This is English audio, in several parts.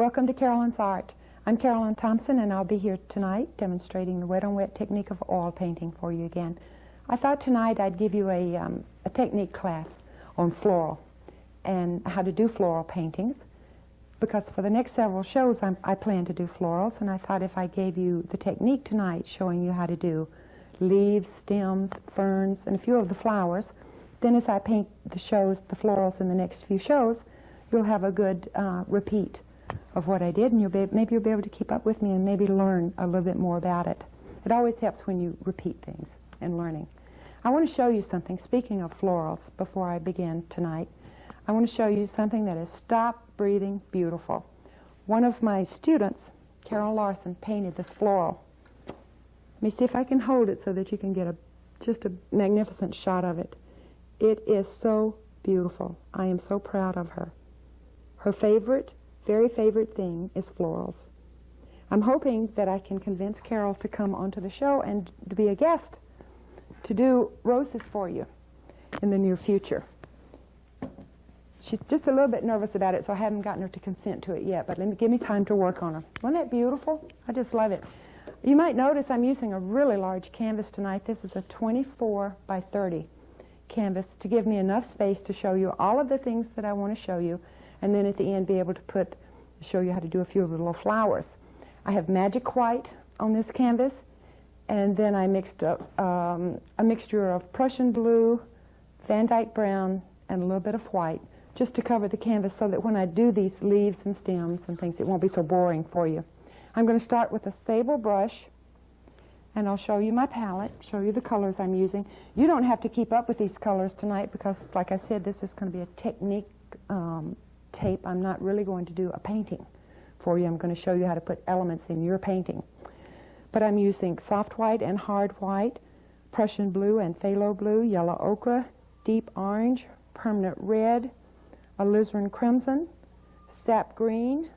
Welcome to Carolyn's Art. I'm Carolyn Thompson, and I'll be here tonight demonstrating the wet-on-wet technique of oil painting for you again. I thought tonight I'd give you a technique class on floral and how to do floral paintings, because for the next several shows I plan to do florals, and I thought if I gave you the technique tonight showing you how to do leaves, stems, ferns, and a few of the flowers, then as I paint the florals in the next few shows, you'll have a good repeat of what I did, and maybe you'll be able to keep up with me and maybe learn a little bit more about it. It always helps when you repeat things and learning. I want to show you something, speaking of florals, before I begin tonight. I want to show you something that is Stop Breathing Beautiful. One of my students, Carol Larson, painted this floral. Let me see if I can hold it so that you can get just a magnificent shot of it. It is so beautiful. I am so proud of her. Her very favorite thing is florals. I'm hoping that I can convince Carol to come onto the show and to be a guest to do roses for you in the near future. She's just a little bit nervous about it, so I haven't gotten her to consent to it yet, but give me time to work on her. Wasn't that beautiful? I just love it. You might notice I'm using a really large canvas tonight. This is a 24 by 30 canvas to give me enough space to show you all of the things that I want to show you, and then at the end be able to show you how to do a few of the little flowers. I have magic white on this canvas, and then I mixed up a mixture of Prussian blue, Van Dyke brown, and a little bit of white, just to cover the canvas so that when I do these leaves and stems and things, it won't be so boring for you. I'm going to start with a sable brush, and I'll show you my palette, show you the colors I'm using. You don't have to keep up with these colors tonight because, like I said, this is going to be a technique tape. I'm not really going to do a painting for you. I'm going to show you how to put elements in your painting. But I'm using soft white and hard white, Prussian blue and phthalo blue, yellow ochre, deep orange, permanent red, alizarin crimson, sap green,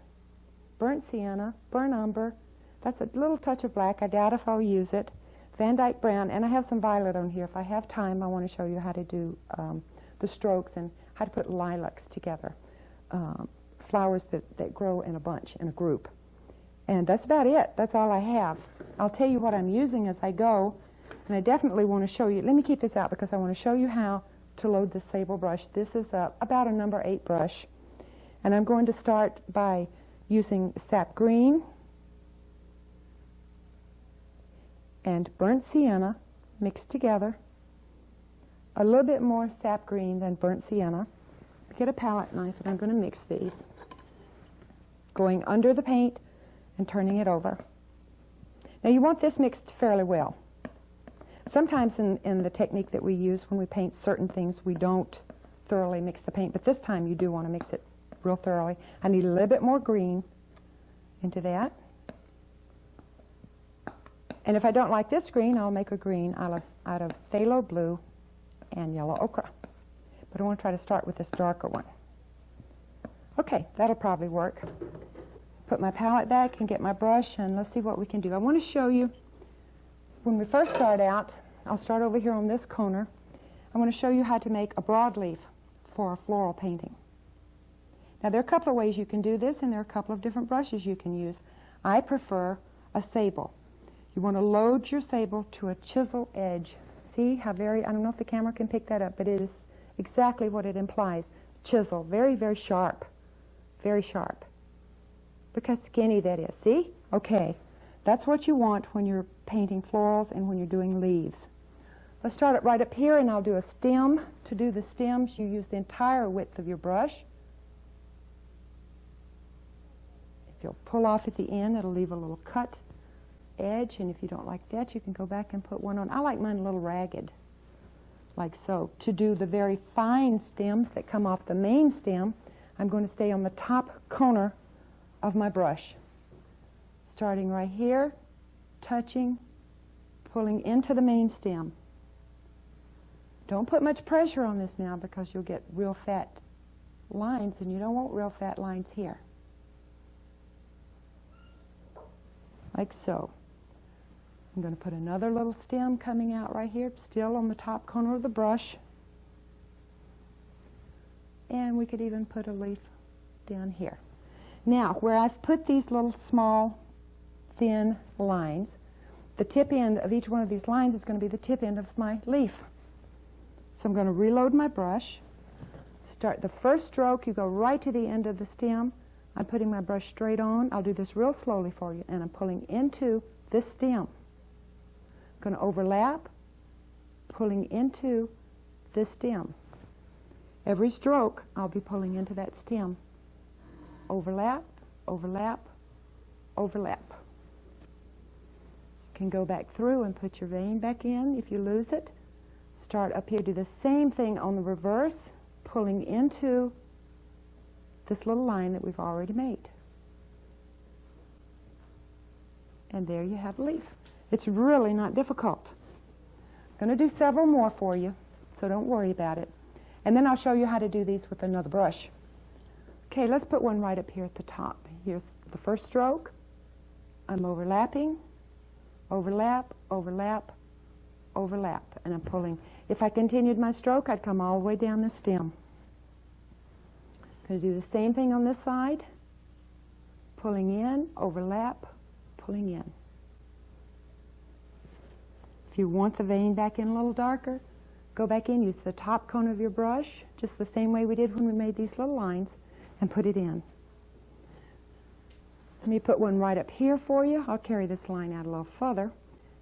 burnt sienna, burnt umber. That's a little touch of black. I doubt if I'll use it. Van Dyke brown, and I have some violet on here. If I have time, I want to show you how to do the strokes and how to put lilacs together. Flowers that grow in a bunch, in a group. And that's about it. That's all I have. I'll tell you what I'm using as I go, and I definitely want to show you. Let me keep this out because I want to show you how to load the sable brush. This is about a number 8 brush, and I'm going to start by using sap green and burnt sienna mixed together, a little bit more sap green than burnt sienna. Get a palette knife, and I'm going to mix these, going under the paint and turning it over. Now you want this mixed fairly well. Sometimes in the technique that we use when we paint certain things, we don't thoroughly mix the paint, but this time you do want to mix it real thoroughly. I need a little bit more green into that. And if I don't like this green, I'll make a green out of phthalo blue and yellow ochre. But I want to try to start with this darker one. Okay, that'll probably work. Put my palette back and get my brush, and let's see what we can do. I want to show you, when we first start out, I'll start over here on this corner. I want to show you how to make a broadleaf for a floral painting. Now there are a couple of ways you can do this, and there are a couple of different brushes you can use. I prefer a sable. You want to load your sable to a chisel edge. See how I don't know if the camera can pick that up, but it is exactly what it implies. Chisel, very, very sharp. Very sharp. Look how skinny that is. See? Okay. That's what you want when you're painting florals and when you're doing leaves. Let's start it right up here, and I'll do a stem. To do the stems, you use the entire width of your brush. If you'll pull off at the end, it'll leave a little cut edge, and if you don't like that, you can go back and put one on. I like mine a little ragged, like so. To do the very fine stems that come off the main stem, I'm going to stay on the top corner of my brush. Starting right here, touching, pulling into the main stem. Don't put much pressure on this now because you'll get real fat lines, and you don't want real fat lines here. Like so. I'm going to put another little stem coming out right here, still on the top corner of the brush. And we could even put a leaf down here. Now, where I've put these little small, thin lines, the tip end of each one of these lines is going to be the tip end of my leaf. So I'm going to reload my brush. Start the first stroke, you go right to the end of the stem. I'm putting my brush straight on. I'll do this real slowly for you, and I'm pulling into this stem. I'm going to overlap, pulling into this stem. Every stroke, I'll be pulling into that stem. Overlap, overlap, overlap. You can go back through and put your vein back in if you lose it. Start up here, do the same thing on the reverse, pulling into this little line that we've already made. And there you have a leaf. It's really not difficult. I'm going to do several more for you, so don't worry about it. And then I'll show you how to do these with another brush. Okay, let's put one right up here at the top. Here's the first stroke. I'm overlapping, overlap, overlap, overlap, and I'm pulling. If I continued my stroke, I'd come all the way down the stem. I'm going to do the same thing on this side. Pulling in, overlap, pulling in. If you want the vein back in a little darker, go back in, use the top cone of your brush, just the same way we did when we made these little lines, and put it in. Let me put one right up here for you. I'll carry this line out a little further.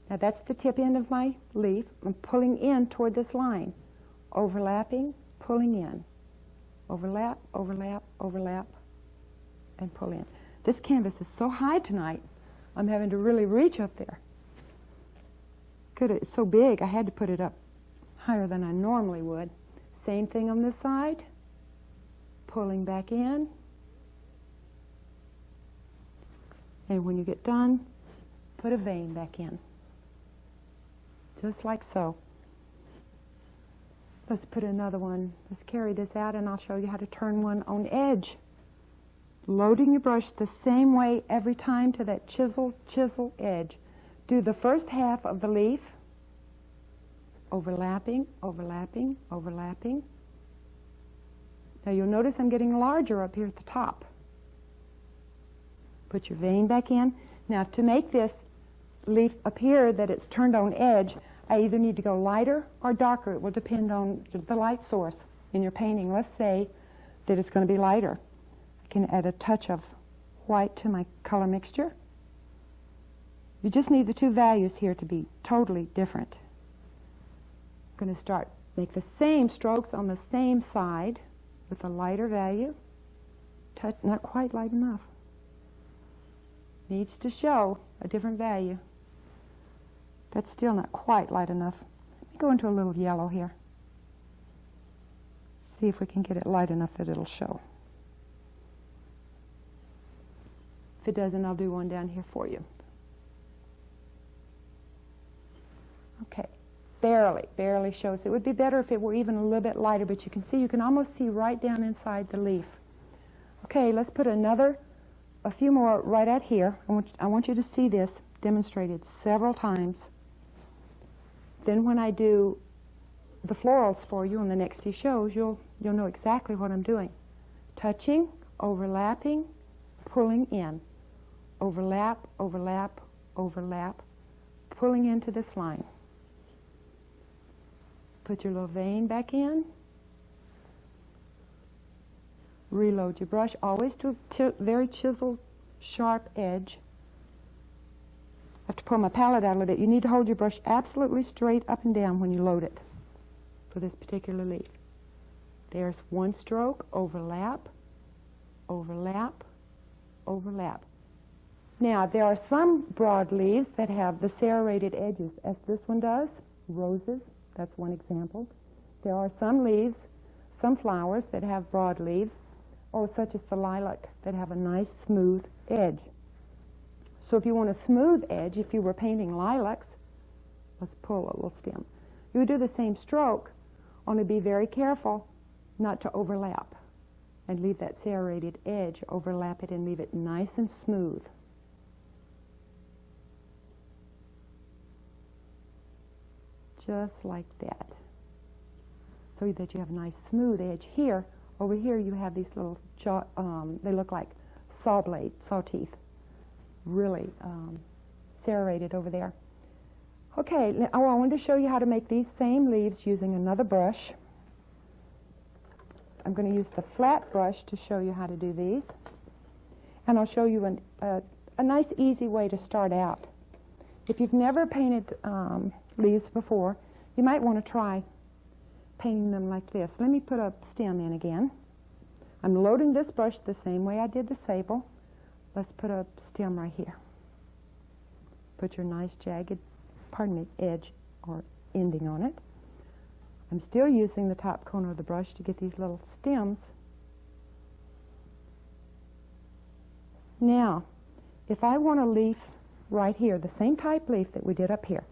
Now that's the tip end of my leaf. I'm pulling in toward this line. Overlapping, pulling in. Overlap, overlap, overlap, and pull in. This canvas is so high tonight, I'm having to really reach up there. It's so big, I had to put it up higher than I normally would. Same thing on this side. Pulling back in. And when you get done, put a vein back in. Just like so. Let's put another one. Let's carry this out and I'll show you how to turn one on edge. Loading your brush the same way every time to that chisel edge. Do the first half of the leaf. Overlapping, overlapping, overlapping. Now you'll notice I'm getting larger up here at the top. Put your vein back in. Now to make this leaf appear that it's turned on edge, I either need to go lighter or darker. It will depend on the light source in your painting. Let's say that it's going to be lighter. I can add a touch of white to my color mixture. You just need the two values here to be totally different. I'm going to make the same strokes on the same side with a lighter value. Not quite light enough. Needs to show a different value. That's still not quite light enough. Let me go into a little yellow here. See if we can get it light enough that it'll show. If it doesn't, I'll do one down here for you. Okay, barely shows. It would be better if it were even a little bit lighter, but you can almost see right down inside the leaf. Okay, let's put a few more right out here. I want you to see this demonstrated several times. Then when I do the florals for you on the next few shows, you'll know exactly what I'm doing. Touching, overlapping, pulling in. Overlap, overlap, overlap, pulling into this line. Put your little vein back in. Reload your brush, always to a very chiseled, sharp edge. I have to pull my palette out a little bit. You need to hold your brush absolutely straight up and down when you load it for this particular leaf. There's one stroke, overlap, overlap, overlap. Now, there are some broad leaves that have the serrated edges, as this one does. Roses, that's one example. There are some leaves, some flowers that have broad leaves, or such as the lilac, that have a nice smooth edge. So if you want a smooth edge, if you were painting lilacs, let's pull a little stem. You would do the same stroke, only be very careful not to overlap and leave that serrated edge, overlap it and leave it nice and smooth. Just like that. So that you have a nice smooth edge here. Over here you have these little, they look like saw blade, saw teeth. Really serrated over there. Okay, I wanted to show you how to make these same leaves using another brush. I'm going to use the flat brush to show you how to do these. And I'll show you a nice, easy way to start out. If you've never painted leaves before, you might want to try painting them like this. Let me put a stem in again. I'm loading this brush the same way I did the sable. Let's put a stem right here. Put your nice jagged, edge or ending on it. I'm still using the top corner of the brush to get these little stems. Now, if I want a leaf right here, the same type leaf that we did up here,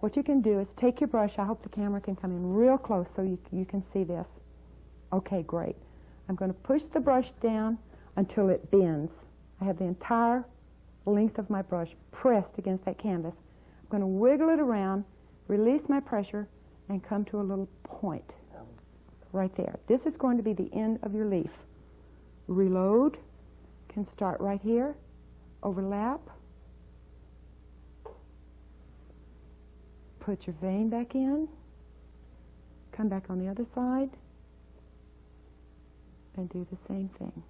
what you can do is take your brush. I hope the camera can come in real close so you can see this. Okay, great. I'm going to push the brush down until it bends. I have the entire length of my brush pressed against that canvas. I'm going to wiggle it around, release my pressure, and come to a little point right there. This is going to be the end of your leaf. Reload, can start right here, overlap, put your vein back in, come back on the other side, and do the same thing.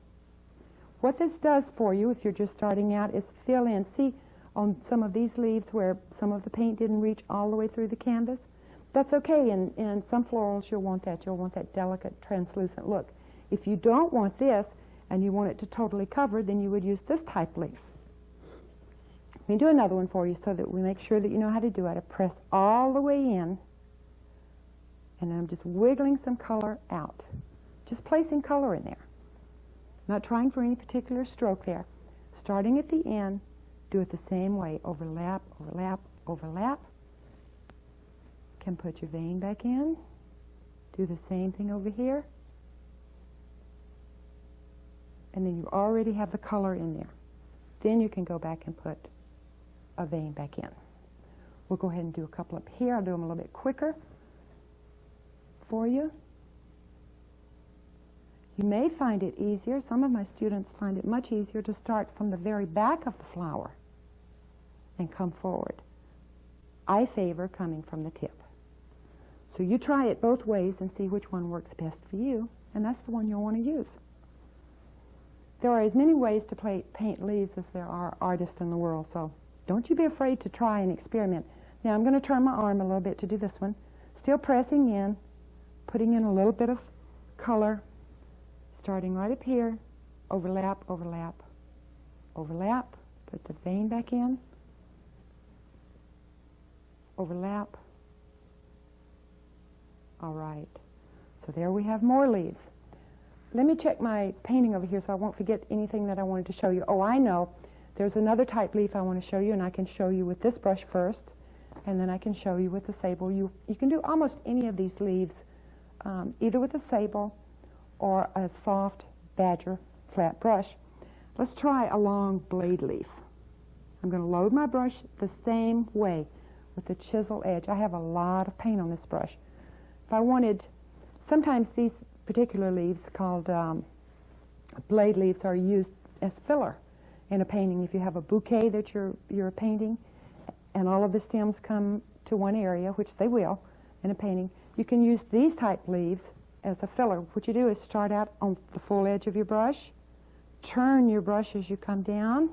What this does for you, if you're just starting out, is fill in. See, on some of these leaves where some of the paint didn't reach all the way through the canvas? That's okay. In some florals, you'll want that. You'll want that delicate, translucent look. If you don't want this, and you want it to totally cover, then you would use this type leaf. Let me do another one for you so that we make sure that you know how to do it. I press all the way in, and I'm just wiggling some color out. Just placing color in there. Not trying for any particular stroke there. Starting at the end, do it the same way. Overlap, overlap, overlap. Can put your vein back in. Do the same thing over here. And then you already have the color in there. Then you can go back and put a vein back in. We'll go ahead and do a couple up here. I'll do them a little bit quicker for you. You may find it easier, some of my students find it much easier to start from the very back of the flower and come forward. I favor coming from the tip. So you try it both ways and see which one works best for you, and that's the one you'll want to use. There are as many ways to paint leaves as there are artists in the world, so don't you be afraid to try and experiment. Now I'm going to turn my arm a little bit to do this one. Still pressing in, putting in a little bit of color, starting right up here, overlap, overlap, overlap, put the vein back in, overlap. All right, so there we have more leaves. Let me check my painting over here so I won't forget anything that I wanted to show you. Oh, I know. There's another type leaf I want to show you, and I can show you with this brush first, and then I can show you with the sable. You can do almost any of these leaves, either with a sable or a soft badger flat brush. Let's try a long blade leaf. I'm going to load my brush the same way with the chisel edge. I have a lot of paint on this brush. If I wanted, sometimes these particular leaves called blade leaves are used as filler in a painting. If you have a bouquet that you're painting and all of the stems come to one area, which they will in a painting, you can use these type leaves as a filler. What you do is start out on the full edge of your brush, turn your brush as you come down.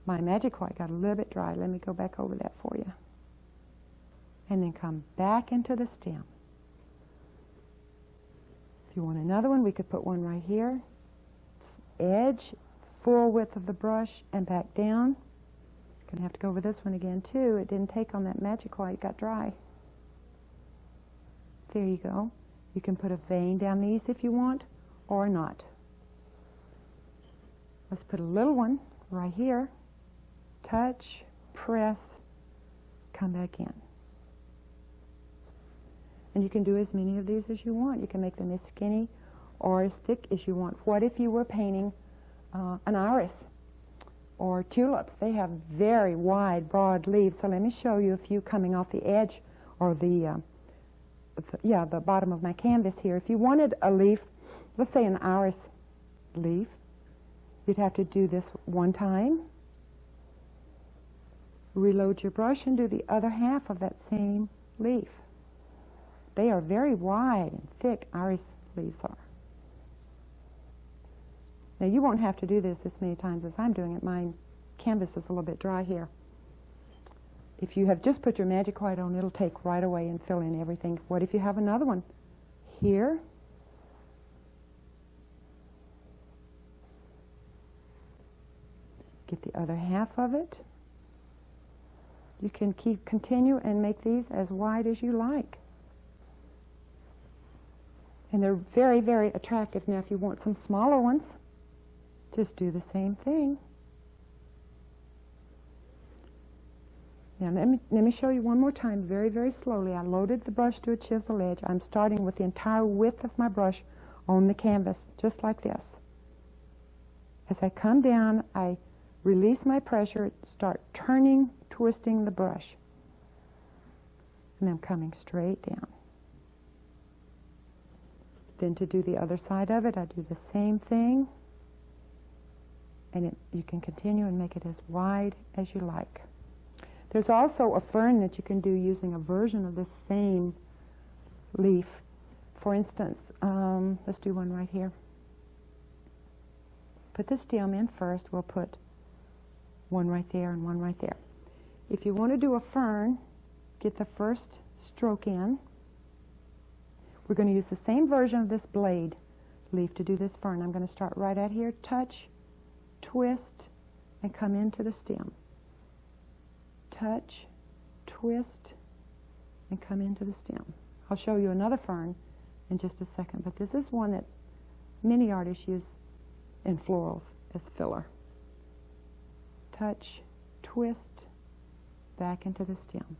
My magic white got a little bit dry. Let me go back over that for you. And then come back into the stem. If you want another one, we could put one right here. Edge, full width of the brush, and back down. Gonna have to go over this one again too. It didn't take on that magic white, it got dry. There you go. You can put a vein down these if you want, or not. Let's put a little one right here. Touch, press, come back in. And you can do as many of these as you want. You can make them as skinny or as thick as you want. What if you were painting an iris or tulips? They have very wide, broad leaves. So let me show you a few coming off the edge or the bottom of my canvas here. If you wanted a leaf, let's say an iris leaf, You'd have to do this one time, reload your brush, and do the other half of that same leaf. They are very wide and thick, iris leaves are. Now you won't have to do this as many times as I'm doing it. My canvas is a little bit dry here. If you have just put your magic white on, it'll take right away and fill in everything. What if you have another one here? Get the other half of it. You can continue and make these as wide as you like. And they're very, very attractive. Now if you want some smaller ones, just do the same thing. Now let me show you one more time very, very slowly. I loaded the brush to a chisel edge. I'm starting with the entire width of my brush on the canvas, just like this. As I come down, I release my pressure, start turning, twisting the brush. And I'm coming straight down. Then to do the other side of it, I do the same thing. And you can continue and make it as wide as you like. There's also a fern that you can do using a version of this same leaf. For instance, let's do one right here. Put the stem in first. We'll put one right there and one right there. If you want to do a fern, get the first stroke in. We're going to use the same version of this blade leaf to do this fern. I'm going to start right out here, touch, twist, and come into the stem. Touch, twist, and come into the stem. I'll show you another fern in just a second, but this is one that many artists use in florals as filler. Touch, twist, back into the stem.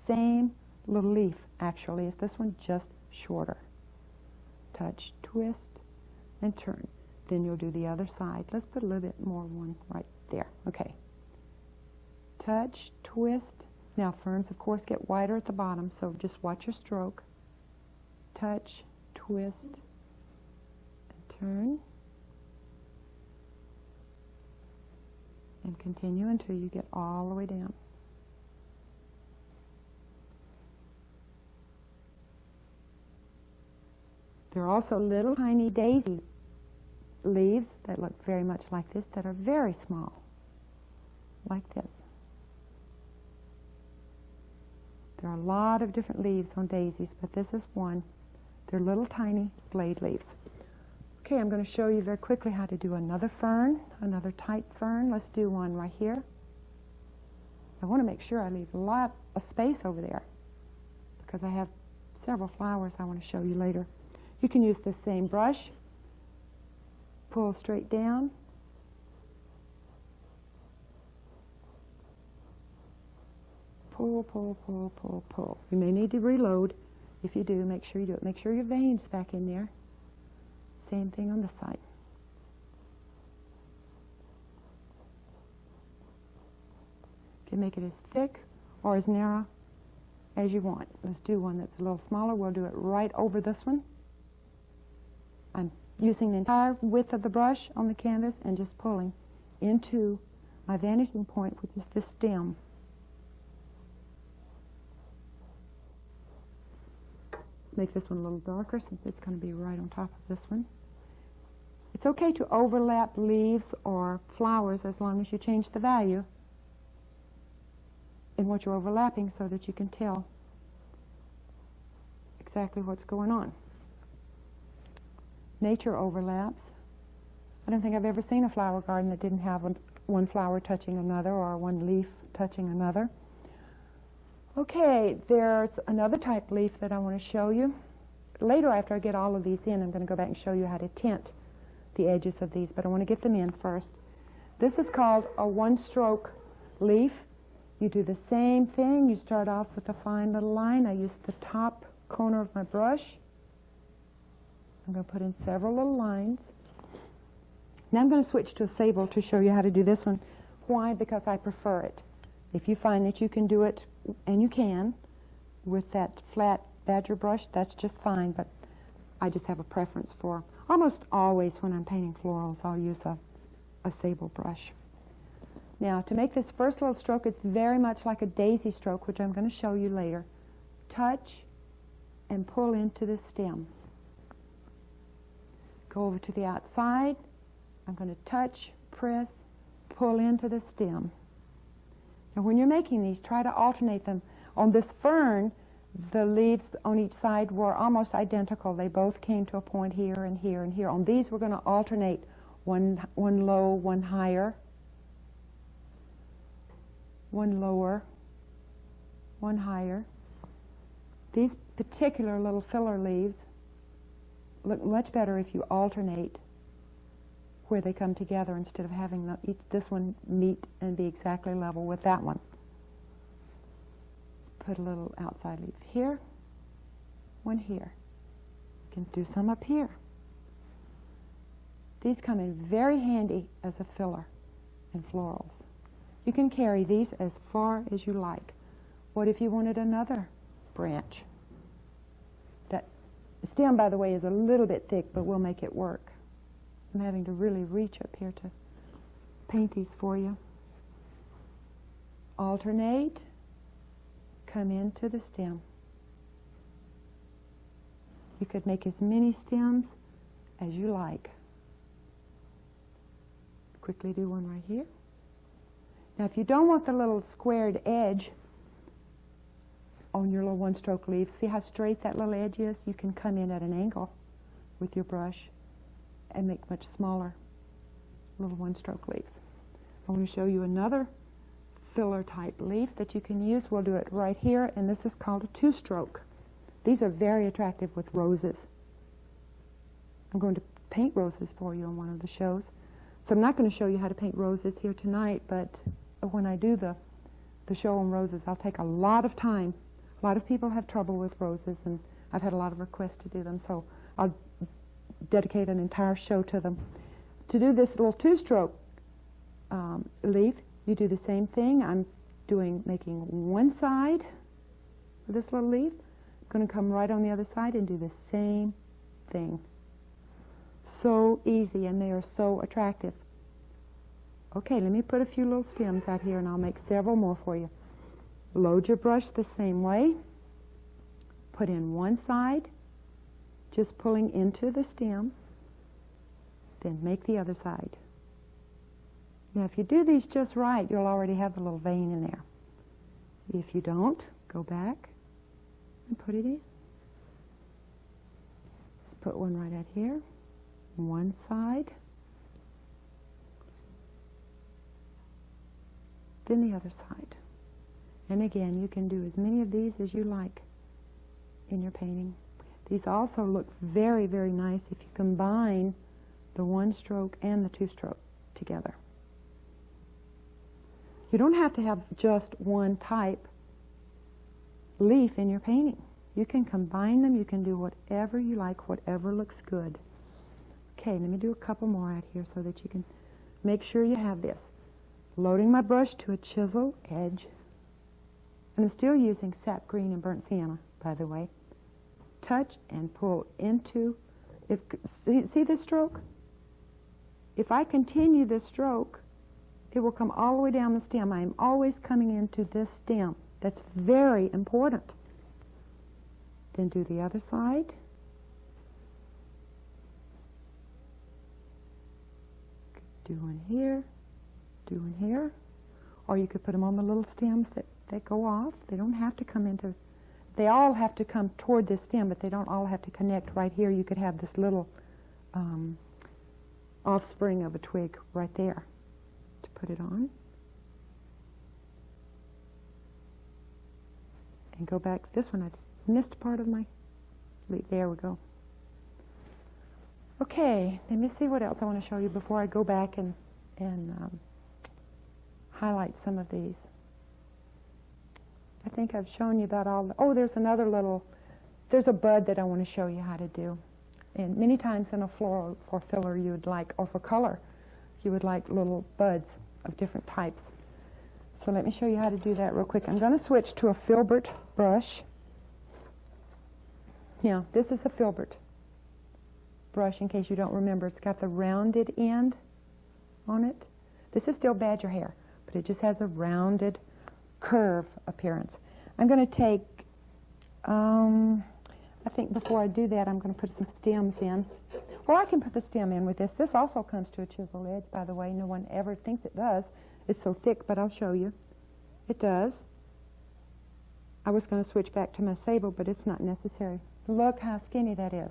Same little leaf, actually, as this one, just shorter. Touch, twist, and turn. Then you'll do the other side. Let's put a little bit more one right there. Okay. Touch, twist. Now ferns, of course, get wider at the bottom, so just watch your stroke. Touch, twist, and turn. And continue until you get all the way down. There are also little tiny daisy leaves that look very much like this that are very small, like this. There are a lot of different leaves on daisies, but this is one. They're little tiny blade leaves. Okay, I'm going to show you very quickly how to do another fern, another type fern. Let's do one right here. I want to make sure I leave a lot of space over there because I have several flowers I want to show you later. You can use the same brush, pull straight down, pull, pull, pull, pull, pull. You may need to reload. If you do, make sure you do it. Make sure your vein's back in there. Same thing on this side. You can make it as thick or as narrow as you want. Let's do one that's a little smaller. We'll do it right over this one. I'm using the entire width of the brush on the canvas and just pulling into my vanishing point, which is this stem. Make this one a little darker since it's going to be right on top of this one. It's okay to overlap leaves or flowers as long as you change the value in what you're overlapping so that you can tell exactly what's going on. Nature overlaps. I don't think I've ever seen a flower garden that didn't have one flower touching another or one leaf touching another. Okay, there's another type leaf that I want to show you. Later, after I get all of these in, I'm going to go back and show you how to tint the edges of these, but I want to get them in first. This is called a one-stroke leaf. You do the same thing. You start off with a fine little line. I use the top corner of my brush. I'm going to put in several little lines. Now I'm going to switch to a sable to show you how to do this one. Why? Because I prefer it. If you find that you can do it, and you can, with that flat badger brush, that's just fine, but I just have a preference for, almost always when I'm painting florals, I'll use a a sable brush. Now, to make this first little stroke, it's very much like a daisy stroke, which I'm going to show you later. Touch and pull into the stem. Go over to the outside. I'm going to touch, press, pull into the stem. Now, when you're making these, try to alternate them. On this fern, the leaves on each side were almost identical. They both came to a point here and here and here. On these, we're going to alternate one low, one higher, one lower, one higher. These particular little filler leaves look much better if you alternate where they come together instead of having this one meet and be exactly level with that one. Let's put a little outside leaf here, one here. You can do some up here. These come in very handy as a filler in florals. You can carry these as far as you like. What if you wanted another branch? That stem, by the way, is a little bit thick, but we'll make it work. I'm having to really reach up here to paint these for you. Alternate, come into the stem. You could make as many stems as you like. Quickly do one right here. Now, if you don't want the little squared edge on your little one-stroke leaf, see how straight that little edge is? You can come in at an angle with your brush and make much smaller little one-stroke leaves. I want to show you another filler type leaf that you can use. We'll do it right here, and this is called a two-stroke. These are very attractive with roses. I'm going to paint roses for you on one of the shows. So I'm not going to show you how to paint roses here tonight, but when I do the show on roses, I'll take a lot of time. A lot of people have trouble with roses, and I've had a lot of requests to do them, so I'll dedicate an entire show to them. To do this little two-stroke leaf, you do the same thing. I'm making one side of this little leaf. I'm going to come right on the other side and do the same thing. So easy, and they are so attractive. Okay, let me put a few little stems out here, and I'll make several more for you. Load your brush the same way. Put in one side, just pulling into the stem. Then make the other side. Now, if you do these just right, you'll already have the little vein in there. If you don't, go back and put it in. Let's put one right out here. One side, then the other side. And again, you can do as many of these as you like in your painting. These also look very, very nice if you combine the one stroke and the two stroke together. You don't have to have just one type leaf in your painting. You can combine them, you can do whatever you like, whatever looks good. Okay, let me do a couple more out here so that you can make sure you have this. Loading my brush to a chisel edge. And I'm still using sap green and burnt sienna, by the way. Touch and pull into, see this stroke? If I continue this stroke, it will come all the way down the stem. I am always coming into this stem. That's very important. Then do the other side. Do one here, do one here. Or you could put them on the little stems that go off. They don't have to come into, they all have to come toward this stem, but they don't all have to connect right here. You could have this little offspring of a twig right there to put it on. And go back. This one, I missed part of my leaf. There we go. Okay, let me see what else I want to show you before I go back and highlight some of these. I think I've shown you about all the, there's another little, there's a bud that I want to show you how to do. And many times in a floral for filler you would like, or for color, you would like little buds of different types. So let me show you how to do that real quick. I'm going to switch to a filbert brush. Now, this is a filbert brush, in case you don't remember. It's got the rounded end on it. This is still badger hair, but it just has a rounded curve appearance. I'm going to take, I think before I do that, I'm going to put some stems in. Well, I can put the stem in with this. This also comes to a chisel edge, by the way. No one ever thinks it does. It's so thick, but I'll show you. It does. I was going to switch back to my sable, but it's not necessary. Look how skinny that is.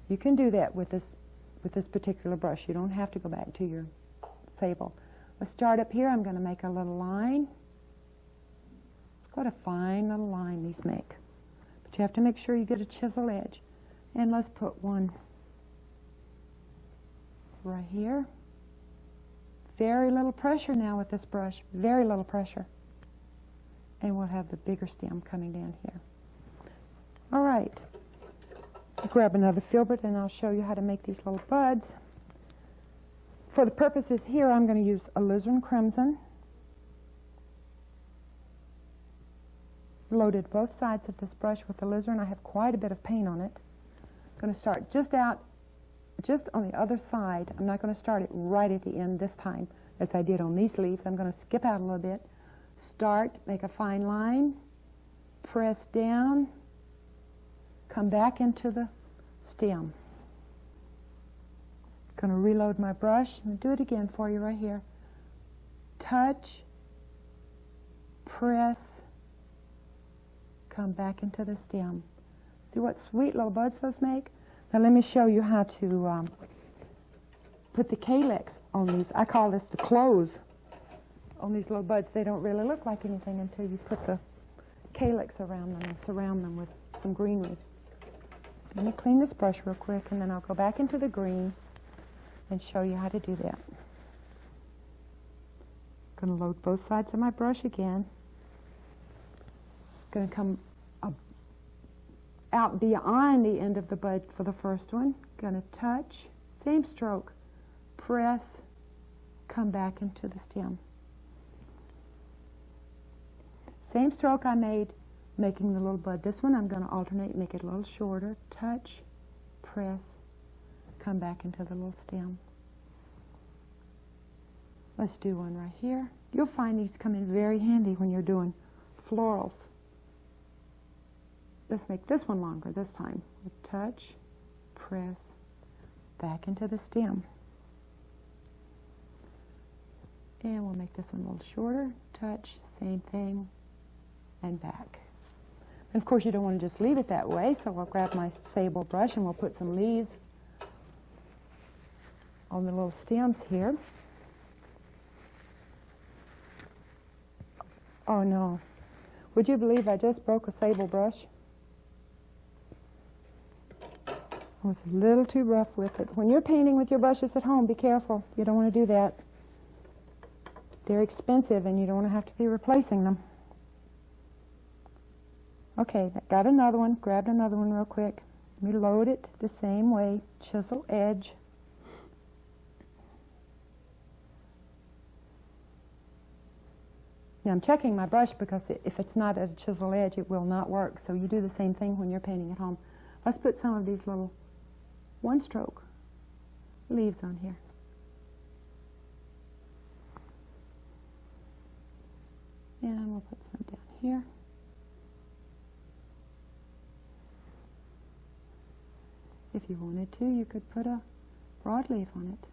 You can do that with this particular brush. You don't have to go back to your sable. Let's start up here. I'm going to make a little line. What a fine little line these make. But you have to make sure you get a chisel edge. And let's put one right here. Very little pressure now with this brush. Very little pressure. And we'll have the bigger stem coming down here. All right. Grab another filbert and I'll show you how to make these little buds. For the purposes here, I'm going to use alizarin crimson. Loaded both sides of this brush with alizarin. I have quite a bit of paint on it. I'm going to start just on the other side. I'm not going to start it right at the end this time as I did on these leaves. I'm going to skip out a little bit. Start, make a fine line, press down, come back into the stem. Going to reload my brush and do it again for you right here. Touch, press, come back into the stem. See what sweet little buds those make? Now let me show you how to put the calyx on these. I call this the clothes on these little buds. They don't really look like anything until you put the calyx around them and surround them with some greenery. Let me clean this brush real quick and then I'll go back into the green and show you how to do that. I'm going to load both sides of my brush again. Going to come out beyond the end of the bud for the first one. Going to touch, same stroke, press, come back into the stem. Same stroke I made making the little bud. This one I'm going to alternate, make it a little shorter. Touch, press, come back into the little stem. Let's do one right here. You'll find these come in very handy when you're doing florals. Let's make this one longer this time. Touch, press, back into the stem. And we'll make this one a little shorter. Touch, same thing, and back. And of course you don't want to just leave it that way, so I'll grab my sable brush and we'll put some leaves on the little stems here. Oh no. Would you believe I just broke a sable brush? I was a little too rough with it. When you're painting with your brushes at home, be careful. You don't want to do that. They're expensive and you don't want to have to be replacing them. Okay, got another one. Grabbed another one real quick. Let me load it the same way. Chisel edge. Now I'm checking my brush because if it's not at a chisel edge, it will not work. So you do the same thing when you're painting at home. Let's put some of these little one-stroke leaves on here. And we'll put some down here. If you wanted to, you could put a broadleaf on it.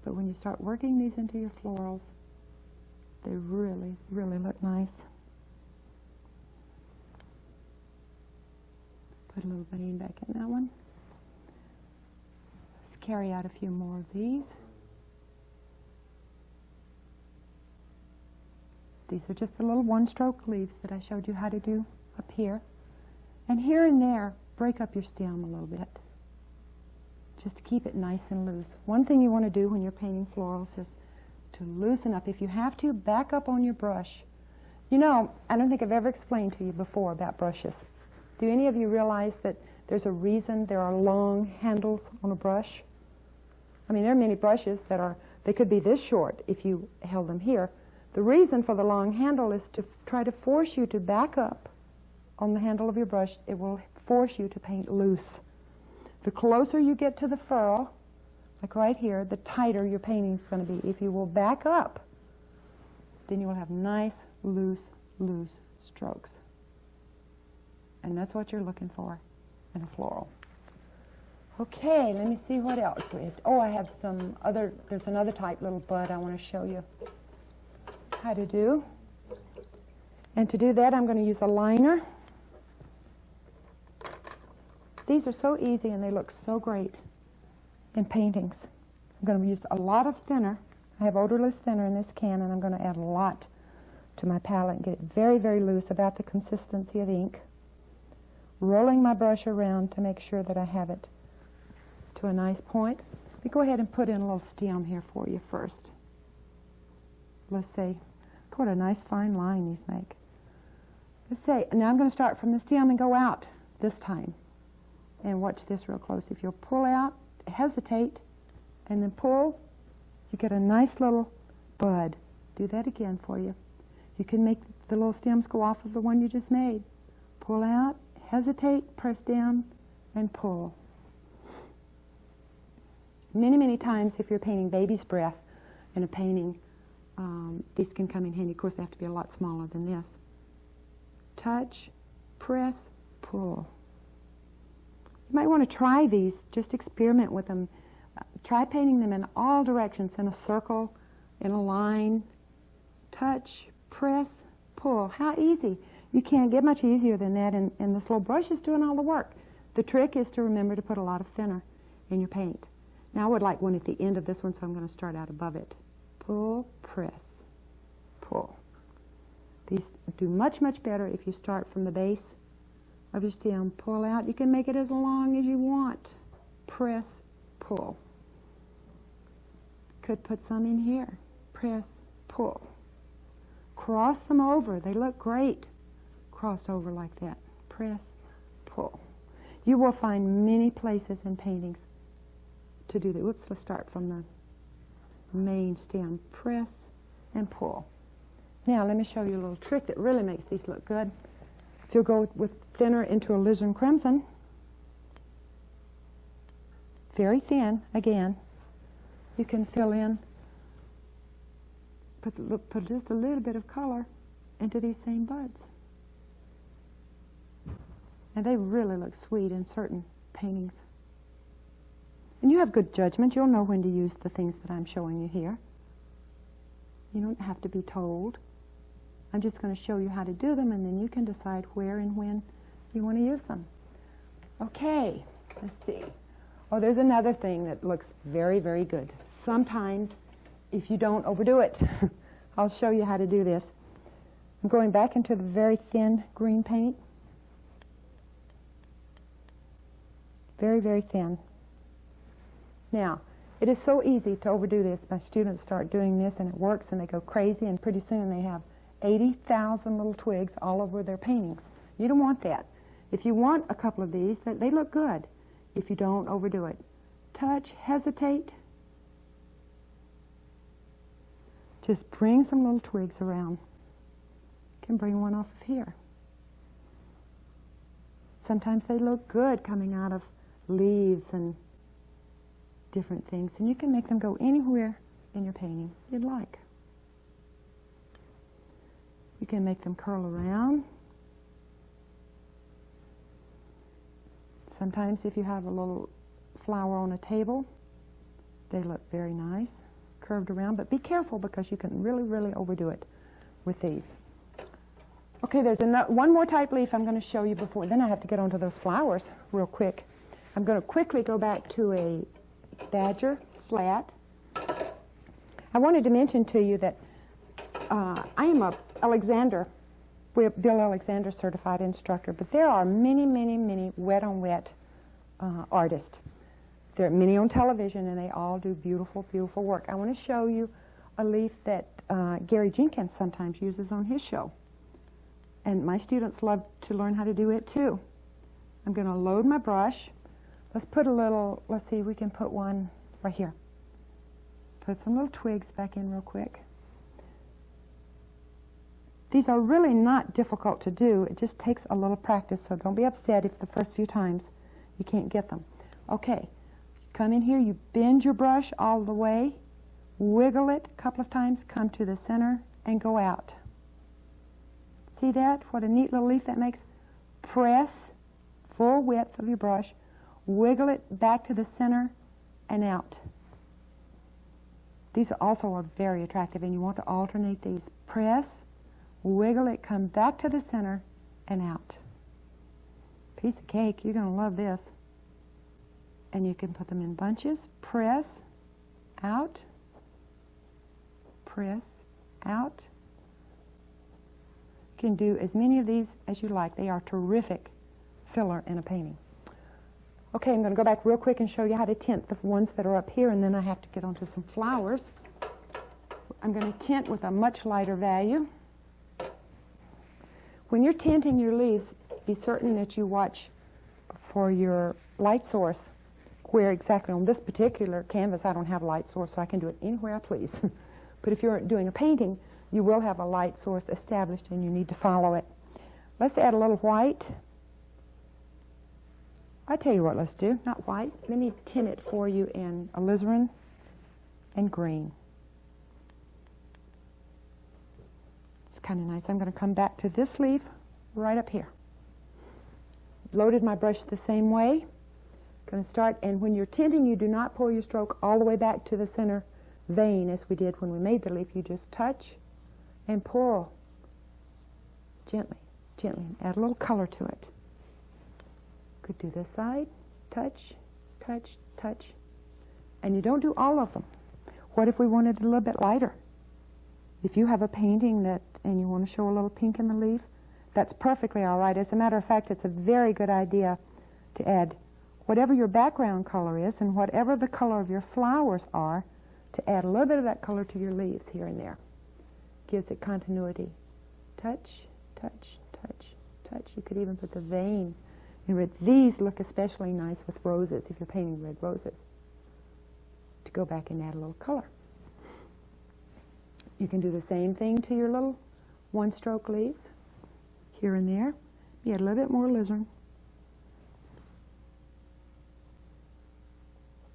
But when you start working these into your florals, they really, really look nice. Put a little vein back in that one. Let's carry out a few more of these. These are just the little one-stroke leaves that I showed you how to do up here. And here and there, break up your stem a little bit, just to keep it nice and loose. One thing you want to do when you're painting florals is to loosen up. If you have to, back up on your brush. You know, I don't think I've ever explained to you before about brushes. Do any of you realize that there's a reason there are long handles on a brush? I mean, there are many brushes that they could be this short if you held them here. The reason for the long handle is to try to force you to back up on the handle of your brush, it will force you to paint loose. The closer you get to the furrow, like right here, the tighter your painting is going to be. If you will back up, then you will have nice, loose strokes. And that's what you're looking for in a floral. Okay, let me see what else we have. Oh, I have there's another type little bud I want to show you how to do. And to do that, I'm going to use a liner. These are so easy and they look so great in paintings. I'm going to use a lot of thinner. I have odorless thinner in this can, and I'm going to add a lot to my palette and get it very, very loose, about the consistency of ink. Rolling my brush around to make sure that I have it to a nice point. Let me go ahead and put in a little stem here for you first. Let's see. What a nice fine line these make. Let's say, now I'm going to start from the stem and go out this time. And watch this real close. If you'll pull out, hesitate, and then pull, you get a nice little bud. Do that again for you. You can make the little stems go off of the one you just made. Pull out, hesitate, press down, and pull. Many, many times if you're painting baby's breath in a painting, these can come in handy. Of course, they have to be a lot smaller than this. Touch, press, pull. You might want to try these. Just experiment with them. Try painting them in all directions, in a circle, in a line. Touch, press, pull. How easy. You can't get much easier than that, and this little brush is doing all the work. The trick is to remember to put a lot of thinner in your paint. Now I would like one at the end of this one, so I'm going to start out above it. Pull, press, pull. These do much, much better if you start from the base of your stem. Pull out. You can make it as long as you want. Press, pull. Could put some in here. Press, pull. Cross them over. They look great crossed over like that. Press, pull. You will find many places in paintings to do that. Whoops, let's start from the main stem. Press and pull. Now let me show you a little trick that really makes these look good. If you'll go with thinner into alizarin crimson, very thin again, you can fill in, put just a little bit of color into these same buds. And they really look sweet in certain paintings. And you have good judgment. You'll know when to use the things that I'm showing you here. You don't have to be told. I'm just going to show you how to do them, and then you can decide where and when you want to use them. Okay, let's see. Oh, there's another thing that looks very, very good. Sometimes, if you don't overdo it, I'll show you how to do this. I'm going back into the very thin green paint. Very, very thin. Now, it is so easy to overdo this. My students start doing this, and it works, and they go crazy, and pretty soon they have 80,000 little twigs all over their paintings. You don't want that. If you want a couple of these, they look good if you don't overdo it. Touch, hesitate. Just bring some little twigs around. You can bring one off of here. Sometimes they look good coming out of leaves and different things, and you can make them go anywhere in your painting you'd like. You can make them curl around. Sometimes if you have a little flower on a table, they look very nice, curved around, but be careful because you can really, really overdo it with these. Okay, there's one more type leaf I'm going to show you before, then I have to get onto those flowers real quick. I'm going to quickly go back to a Badger flat. I wanted to mention to you that I am a Bill Alexander certified instructor, but there are many, many, many wet-on-wet artists. There are many on television, and they all do beautiful, beautiful work. I want to show you a leaf that Gary Jenkins sometimes uses on his show. And my students love to learn how to do it too. I'm going to load my brush. Let's put a little, let's see, we can put one right here. Put some little twigs back in real quick. These are really not difficult to do. It just takes a little practice, so don't be upset if the first few times you can't get them. Okay, come in here, you bend your brush all the way, wiggle it a couple of times, come to the center, and go out. See that? What a neat little leaf that makes. Press full width of your brush, wiggle it back to the center, and out. These also are very attractive, and you want to alternate these. Press, wiggle it, come back to the center, and out. Piece of cake, you're going to love this. And you can put them in bunches. Press, out, press, out. You can do as many of these as you like. They are terrific filler in a painting. Okay, I'm going to go back real quick and show you how to tint the ones that are up here, and then I have to get onto some flowers. I'm going to tint with a much lighter value. When you're tinting your leaves, be certain that you watch for your light source, where exactly on this particular canvas I don't have a light source, so I can do it anywhere I please. But if you're doing a painting, you will have a light source established and you need to follow it. Let's add a little white. I tell you what, let's do, not white. Let me tint it for you in alizarin and green. It's kind of nice. I'm going to come back to this leaf right up here. Loaded my brush the same way. Going to start, and when you're tinting, you do not pull your stroke all the way back to the center vein as we did when we made the leaf. You just touch and pull gently, gently, and add a little color to it. Could do this side, touch, touch, touch. And you don't do all of them. What if we wanted it a little bit lighter? If you have a painting and you want to show a little pink in the leaf, that's perfectly all right. As a matter of fact, it's a very good idea to add whatever your background color is and whatever the color of your flowers are, to add a little bit of that color to your leaves here and there. Gives it continuity. Touch, touch, touch, touch. You could even put the vein in red. These look especially nice with roses, if you're painting red roses, to go back and add a little color. You can do the same thing to your little one-stroke leaves, here and there. You add a little bit more alizarin.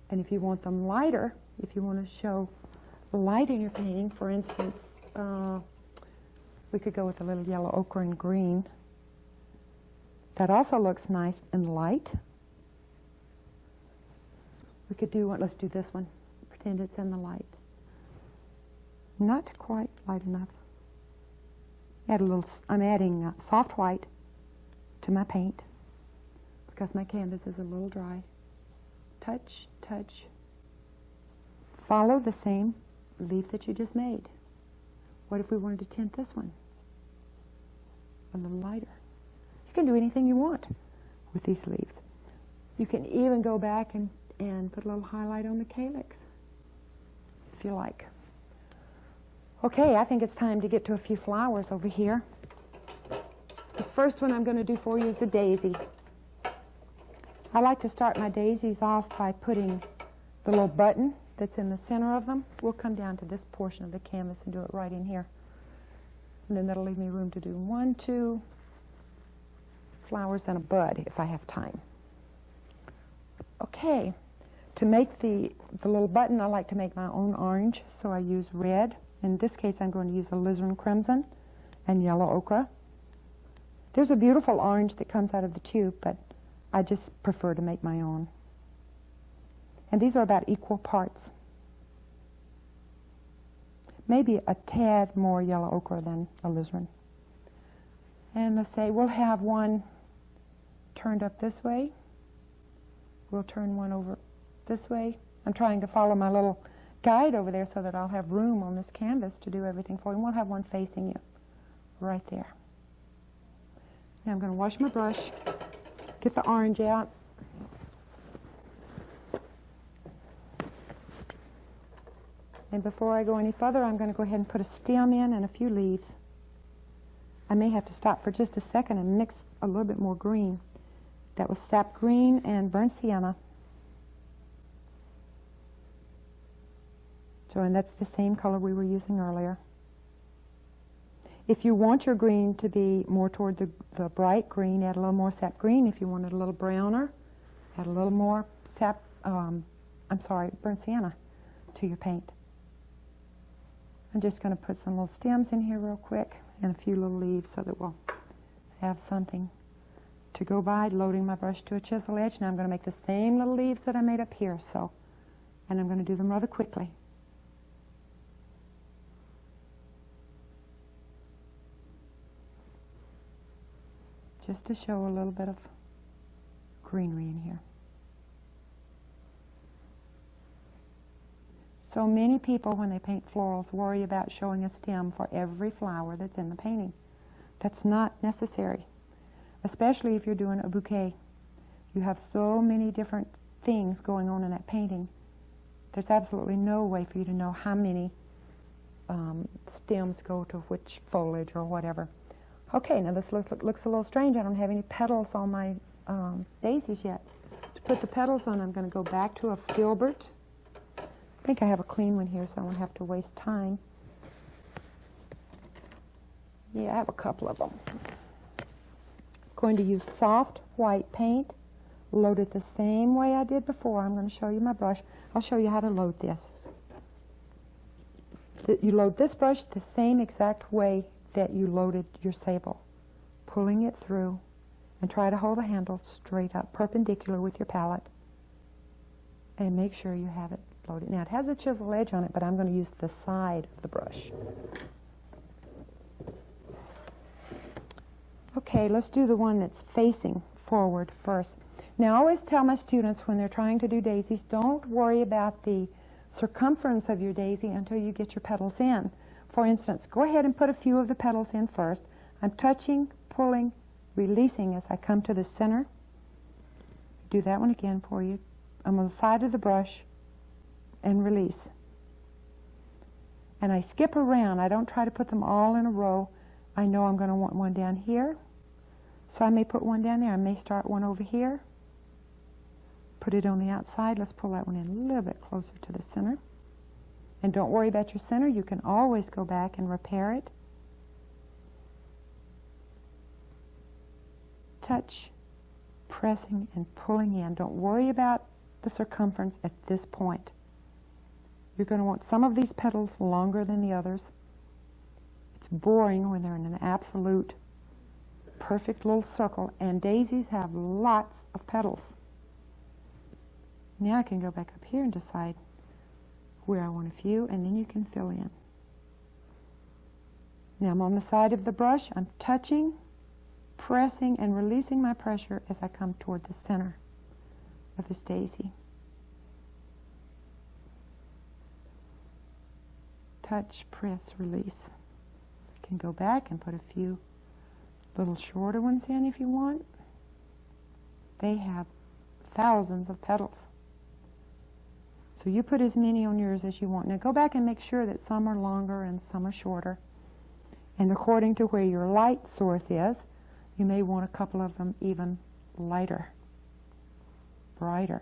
And if you want them lighter, if you want to show light in your painting, for instance, we could go with a little yellow ochre and green. That also looks nice and light. We could do one, let's do this one. Pretend it's in the light. Not quite light enough. Add a little, I'm adding soft white to my paint because my canvas is a little dry. Touch, touch. Follow the same leaf that you just made. What if we wanted to tint this one a little lighter? You can do anything you want with these leaves. You can even go back and put a little highlight on the calyx, if you like. Okay, I think it's time to get to a few flowers over here. The first one I'm going to do for you is the daisy. I like to start my daisies off by putting the little button that's in the center of them. We'll come down to this portion of the canvas and do it right in here. And then that'll leave me room to do 1, 2 flowers and a bud if I have time. Okay, to make the little button, I like to make my own orange, so I use red. In this case, I'm going to use alizarin crimson and yellow ochre. There's a beautiful orange that comes out of the tube, but I just prefer to make my own. And these are about equal parts. Maybe a tad more yellow ochre than alizarin. And let's say we'll have one turned up this way. We'll turn one over this way. I'm trying to follow my little guide over there so that I'll have room on this canvas to do everything for you. We'll have one facing you right there. Now I'm going to wash my brush, get the orange out. And before I go any further, I'm going to go ahead and put a stem in and a few leaves. I may have to stop for just a second and mix a little bit more green. That was sap green and burnt sienna. So, and that's the same color we were using earlier. If you want your green to be more toward the bright green, add a little more sap green. If you want it a little browner, add a little more burnt sienna to your paint. I'm just going to put some little stems in here real quick and a few little leaves so that we'll have something to go by, loading my brush to a chisel edge. Now I'm going to make the same little leaves that I made up here, and I'm going to do them rather quickly. Just to show a little bit of greenery in here. So many people, when they paint florals, worry about showing a stem for every flower that's in the painting. That's not necessary, especially if you're doing a bouquet. You have so many different things going on in that painting. There's absolutely no way for you to know how many stems go to which foliage or whatever. Okay, now this looks a little strange. I don't have any petals on my daisies yet. To put the petals on, I'm going to go back to a filbert. I think I have a clean one here, so I won't have to waste time. Yeah, I have a couple of them. Going to use soft white paint, load it the same way I did before. I'm going to show you my brush. I'll show you how to load this. You load this brush the same exact way that you loaded your sable, pulling it through, and try to hold the handle straight up, perpendicular with your palette, and make sure you have it loaded. Now it has a chisel edge on it, but I'm going to use the side of the brush. Okay, let's do the one that's facing forward first. Now I always tell my students when they're trying to do daisies, don't worry about the circumference of your daisy until you get your petals in. For instance, go ahead and put a few of the petals in first. I'm touching, pulling, releasing as I come to the center. Do that one again for you. I'm on the side of the brush and release. And I skip around. I don't try to put them all in a row. I know I'm going to want one down here, so I may put one down there. I may start one over here. Put it on the outside. Let's pull that one in a little bit closer to the center. And don't worry about your center. You can always go back and repair it. Touch, pressing, and pulling in. Don't worry about the circumference at this point. You're going to want some of these petals longer than the others. It's boring when they're in an absolute perfect little circle, and daisies have lots of petals. Now I can go back up here and decide where I want a few, and then you can fill in. Now I'm on the side of the brush. I'm touching, pressing, and releasing my pressure as I come toward the center of this daisy. Touch, press, release. I can go back and put a few little shorter ones in if you want. They have thousands of petals. So you put as many on yours as you want. Now go back and make sure that some are longer and some are shorter. And according to where your light source is, you may want a couple of them even lighter, brighter.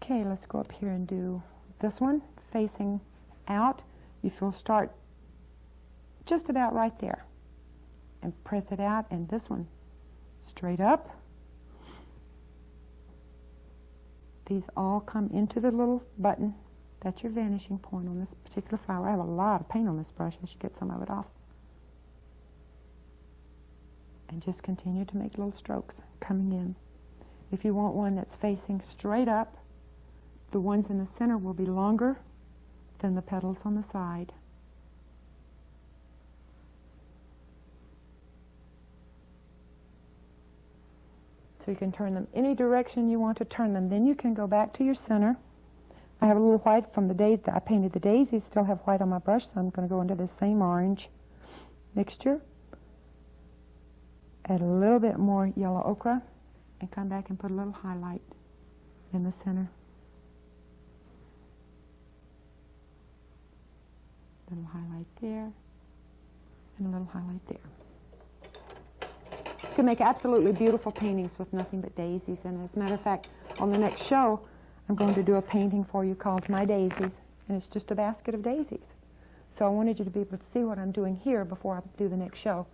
Okay, let's go up here and do this one facing out. If you'll start just about right there and press it out, and this one straight up. These all come into the little button. That's your vanishing point on this particular flower. I have a lot of paint on this brush. I should get some of it off. And just continue to make little strokes coming in. If you want one that's facing straight up, the ones in the center will be longer than the petals on the side. So you can turn them any direction you want to turn them. Then you can go back to your center. I have a little white from the day that I painted the daisies, still have white on my brush, so I'm going to go into the same orange mixture. Add a little bit more yellow ochre and come back and put a little highlight in the center. A little highlight there and a little highlight there. You can make absolutely beautiful paintings with nothing but daisies. And as a matter of fact, on the next show, I'm going to do a painting for you called My Daisies, and it's just a basket of daisies. So I wanted you to be able to see what I'm doing here before I do the next show.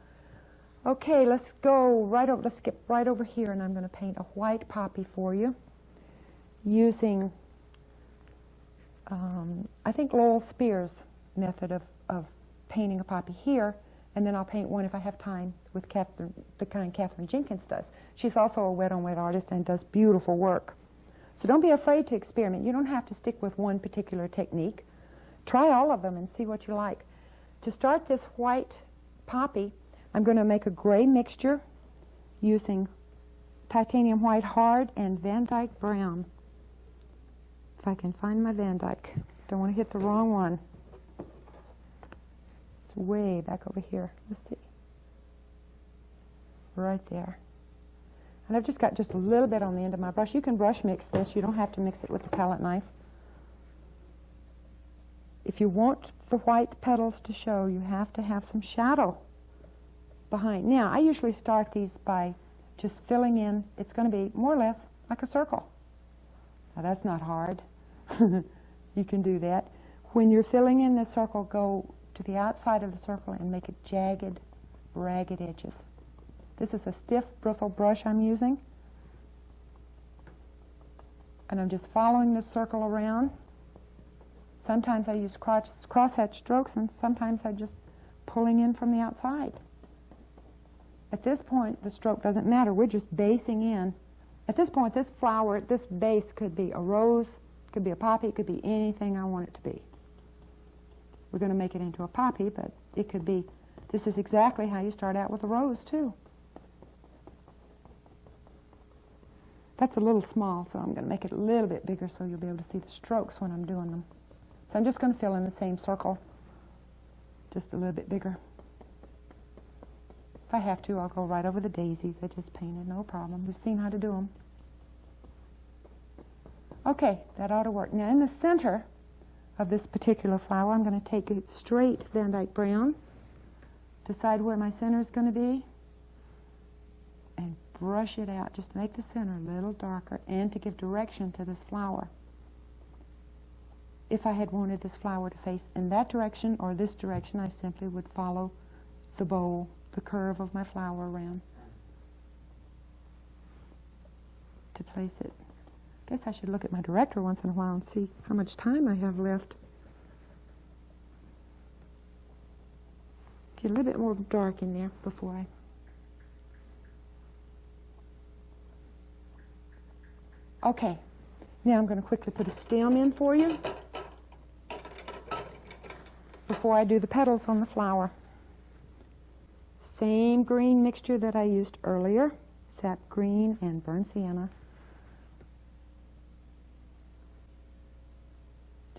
Okay, let's go right over, let's skip right over here, and I'm going to paint a white poppy for you using, I think, Lowell Spear's method of painting a poppy here, and then I'll paint one if I have time with the kind Catherine Jenkins does. She's also a wet-on-wet artist and does beautiful work. So don't be afraid to experiment. You don't have to stick with one particular technique. Try all of them and see what you like. To start this white poppy, I'm going to make a gray mixture using titanium white hard and Van Dyke brown. If I can find my Van Dyke. Don't want to hit the wrong one. It's way back over here. Let's see. Right there. And I've just got just a little bit on the end of my brush. You can brush mix this. You don't have to mix it with the palette knife. If you want the white petals to show, you have to have some shadow behind. Now, I usually start these by just filling in. It's going to be more or less like a circle. Now, that's not hard. You can do that. When you're filling in the circle, go to the outside of the circle and make it jagged, ragged edges. This is a stiff bristle brush I'm using. And I'm just following the circle around. Sometimes I use crosshatch strokes, and sometimes I'm just pulling in from the outside. At this point, the stroke doesn't matter. We're just basing in. At this point, this flower, this base could be a rose, could be a poppy, it could be anything I want it to be. We're going to make it into a poppy, but it could be, this is exactly how you start out with a rose, too. That's a little small, so I'm going to make it a little bit bigger so you'll be able to see the strokes when I'm doing them. So I'm just going to fill in the same circle, just a little bit bigger. If I have to, I'll go right over the daisies I just painted, no problem. We've seen how to do them. Okay, that ought to work. Now in the center of this particular flower, I'm going to take a straight Van Dyke brown, decide where my center is going to be, and brush it out just to make the center a little darker and to give direction to this flower. If I had wanted this flower to face in that direction or this direction, I simply would follow the bowl, the curve of my flower around to place it. I guess I should look at my director once in a while and see how much time I have left. Get a little bit more dark in there before I... Okay, now I'm going to quickly put a stem in for you before I do the petals on the flower. Same green mixture that I used earlier, sap green and burnt sienna.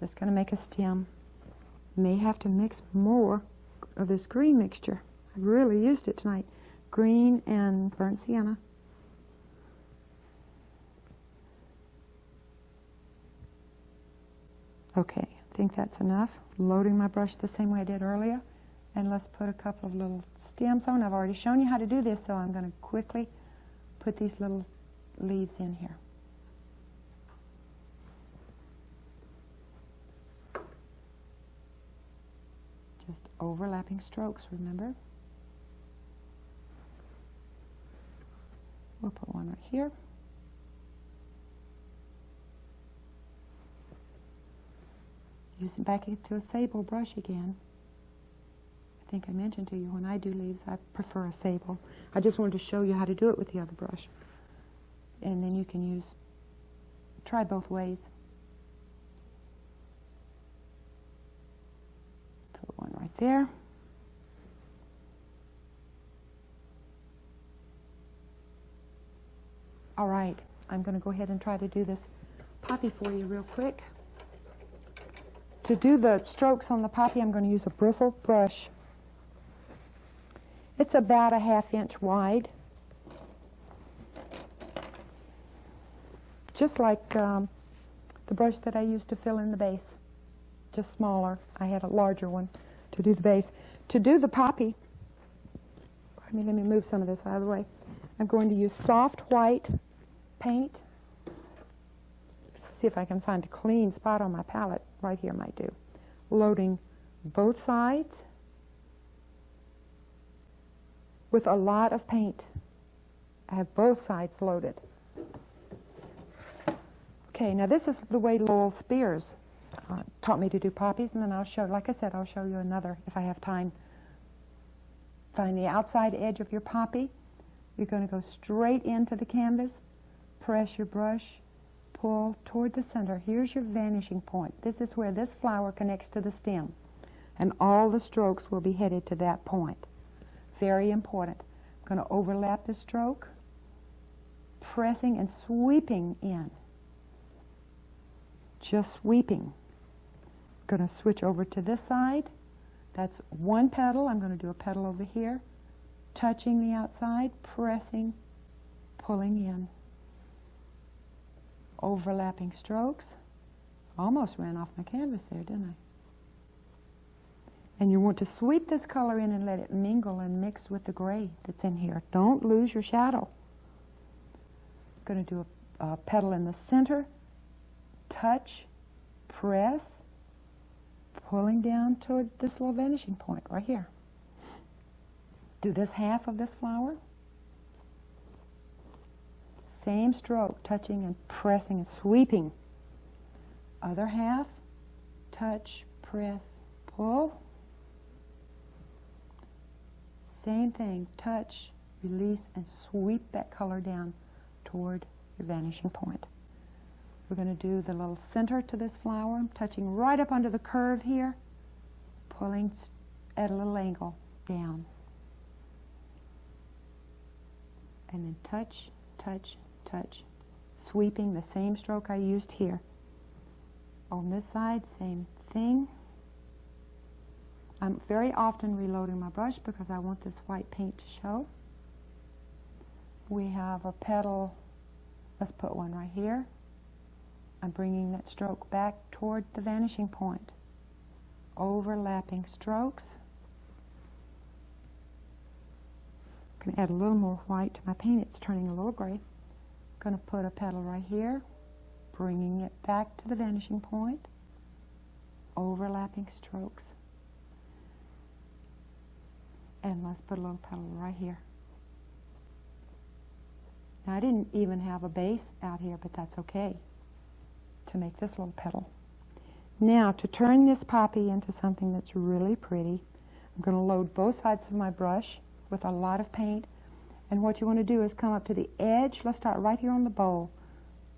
Just going to make a stem. May have to mix more of this green mixture. I really used it tonight. Green and burnt sienna. Okay, I think that's enough. Loading my brush the same way I did earlier. And let's put a couple of little stems on. I've already shown you how to do this, so I'm going to quickly put these little leaves in here. Just overlapping strokes, remember? We'll put one right here. Using back into a sable brush again. I think I mentioned to you when I do leaves, I prefer a sable. I just wanted to show you how to do it with the other brush. And then you can try both ways. Put one right there. All right, I'm going to go ahead and try to do this poppy for you real quick. To do the strokes on the poppy, I'm going to use a bristle brush. It's about a 1/2 inch wide. Just like the brush that I used to fill in the base. Just smaller. I had a larger one to do the base. To do the poppy, let me move some of this out of the way. I'm going to use soft white paint. See if I can find a clean spot on my palette. Right here might do. Loading both sides with a lot of paint. I have both sides loaded. Okay, now this is the way Lowell Spears taught me to do poppies, and then I'll show, like I said, I'll show you another if I have time. Find the outside edge of your poppy. You're going to go straight into the canvas, press your brush, pull toward the center. Here's your vanishing point. This is where this flower connects to the stem, and all the strokes will be headed to that point. Very important. I'm going to overlap the stroke, pressing and sweeping in. Just sweeping. Going to switch over to this side. That's one petal. I'm going to do a petal over here, touching the outside, pressing, pulling in. Overlapping strokes. Almost ran off my canvas there, didn't I? And you want to sweep this color in and let it mingle and mix with the gray that's in here. Don't lose your shadow. I'm going to do a petal in the center, touch, press, pulling down toward this little vanishing point right here. Do this half of this flower. Same stroke, touching and pressing and sweeping. Other half, touch, press, pull. Same thing, touch, release, and sweep that color down toward your vanishing point. We're going to do the little center to this flower. I'm touching right up under the curve here, pulling at a little angle down. And then touch, touch, touch, sweeping the same stroke I used here. On this side, same thing. I'm very often reloading my brush because I want this white paint to show. We have a petal, let's put one right here. I'm bringing that stroke back toward the vanishing point. Overlapping strokes. I'm going to add a little more white to my paint. It's turning a little gray. I'm going to put a petal right here, bringing it back to the vanishing point. Overlapping strokes. And let's put a little petal right here. Now I didn't even have a base out here, but that's okay to make this little petal. Now to turn this poppy into something that's really pretty, I'm going to load both sides of my brush with a lot of paint. And what you want to do is come up to the edge. Let's start right here on the bowl.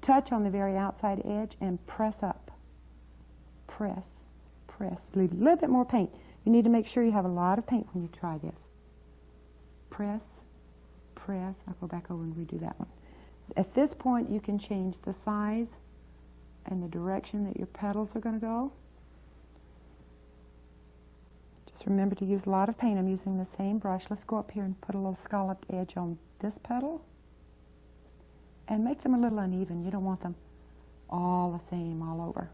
Touch on the very outside edge and press up. Press, press. Leave a little bit more paint. You need to make sure you have a lot of paint when you try this. Press, press. I'll go back over and redo that one. At this point, you can change the size and the direction that your petals are going to go. Just remember to use a lot of paint. I'm using the same brush. Let's go up here and put a little scalloped edge on this petal. And make them a little uneven. You don't want them all the same all over.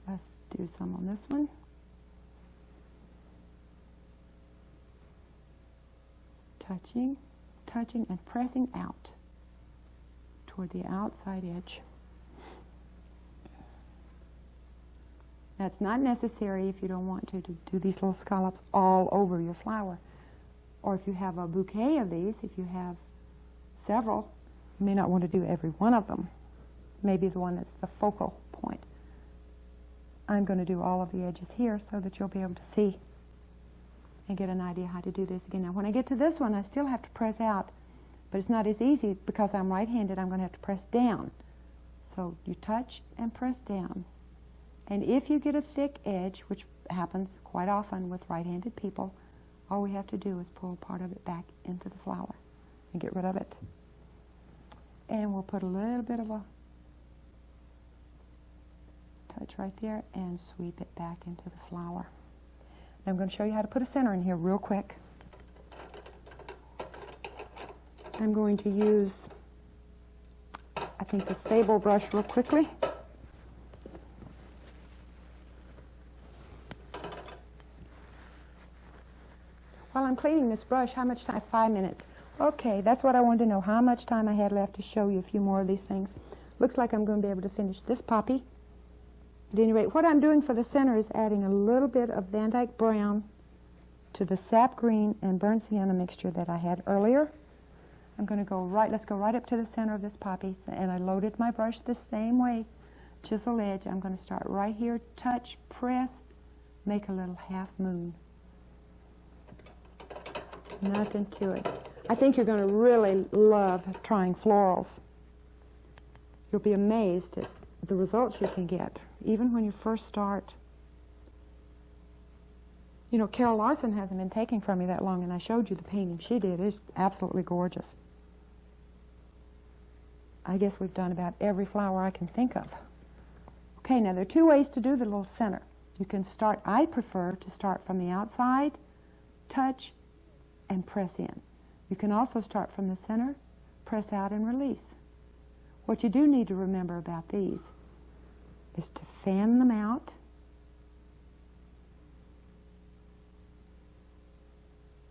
Let's do some on this one. Touching, touching, and pressing out toward the outside edge. That's not necessary if you don't want to do these little scallops all over your flower. Or if you have a bouquet of these, if you have several, you may not want to do every one of them. Maybe the one that's the focal point. I'm going to do all of the edges here so that you'll be able to see and get an idea how to do this again. Now when I get to this one, I still have to press out, but it's not as easy because I'm right-handed. I'm going to have to press down. So you touch and press down. And if you get a thick edge, which happens quite often with right-handed people, all we have to do is pull part of it back into the flower and get rid of it. And we'll put a little bit of a touch right there and sweep it back into the flower. And I'm going to show you how to put a center in here real quick. I'm going to use, I think, the sable brush real quickly. While I'm cleaning this brush, how much time? 5 minutes. Okay, that's what I wanted to know, how much time I had left to show you a few more of these things. Looks like I'm going to be able to finish this poppy At any rate, what I'm doing for the center is adding a little bit of Van Dyke brown to the sap green and burnt sienna mixture that I had earlier. I'm going to go right, let's go right up to the center of this poppy, and I loaded my brush the same way. Chisel edge, I'm going to start right here, touch, press, make a little half moon. Nothing to it. I think you're going to really love trying florals. You'll be amazed at the results you can get, even when you first start. You know, Carol Larson hasn't been taking from me that long, and I showed you the painting she did. It's absolutely gorgeous. I guess we've done about every flower I can think of. Okay, now there are two ways to do the little center. You can start, I prefer to start from the outside, touch, and press in. You can also start from the center, press out, and release. What you do need to remember about these is to fan them out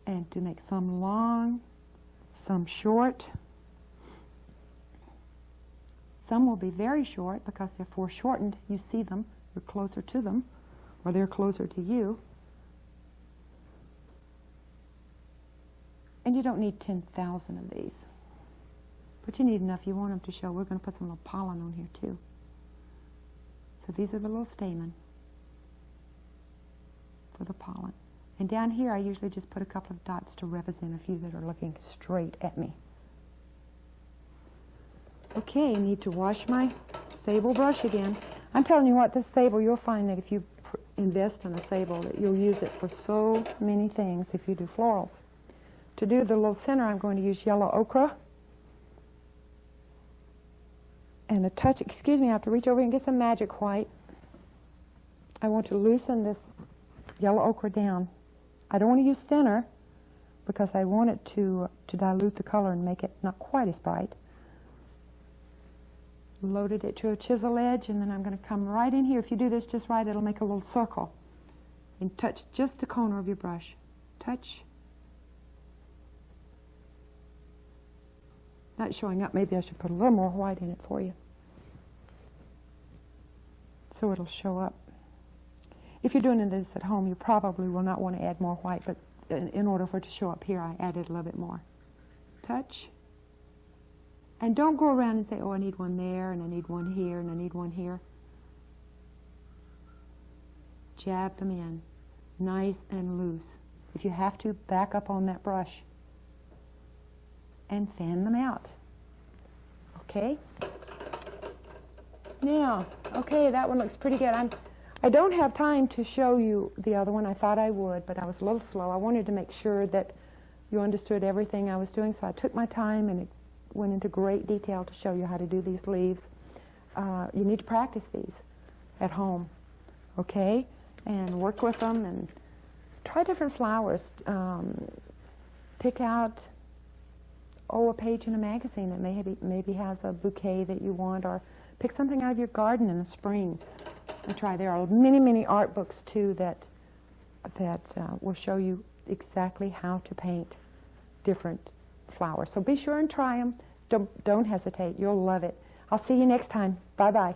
and to make some long, some short. Some will be very short because they're foreshortened. You see them, you're closer to them, or they're closer to you. And you don't need 10,000 of these. But you need enough you want them to show. We're going to put some little pollen on here too. So these are the little stamen for the pollen. And down here I usually just put a couple of dots to represent a few that are looking straight at me. Okay, I need to wash my sable brush again. I'm telling you what, this sable, you'll find that if you invest in a sable, that you'll use it for so many things if you do florals. To do the little center, I'm going to use yellow ochre. And a touch, excuse me, I have to reach over and get some magic white. I want to loosen this yellow ochre down. I don't want to use thinner because I want it to dilute the color and make it not quite as bright. Loaded it to a chisel edge, and then I'm going to come right in here. If you do this just right, it'll make a little circle. And touch just the corner of your brush. Touch. Not showing up. Maybe I should put a little more white in it for you, so it'll show up. If you're doing this at home, you probably will not want to add more white, but in order for it to show up here, I added a little bit more. Touch. And don't go around and say, oh, I need one there, and I need one here, and I need one here. Jab them in, nice and loose. If you have to, back up on that brush and fan them out. Okay? Now, okay, that one looks pretty good. I don't have time to show you the other one. I thought I would, but I was a little slow. I wanted to make sure that you understood everything I was doing, so I took my time and went into great detail to show you how to do these leaves. You need to practice these at home, okay? And work with them and try different flowers. Pick out, a page in a magazine that maybe has a bouquet that you want, or pick something out of your garden in the spring and try. There are many, many art books too that will show you exactly how to paint different flowers. So be sure and try them. Don't hesitate. You'll love it. I'll see you next time. Bye-bye.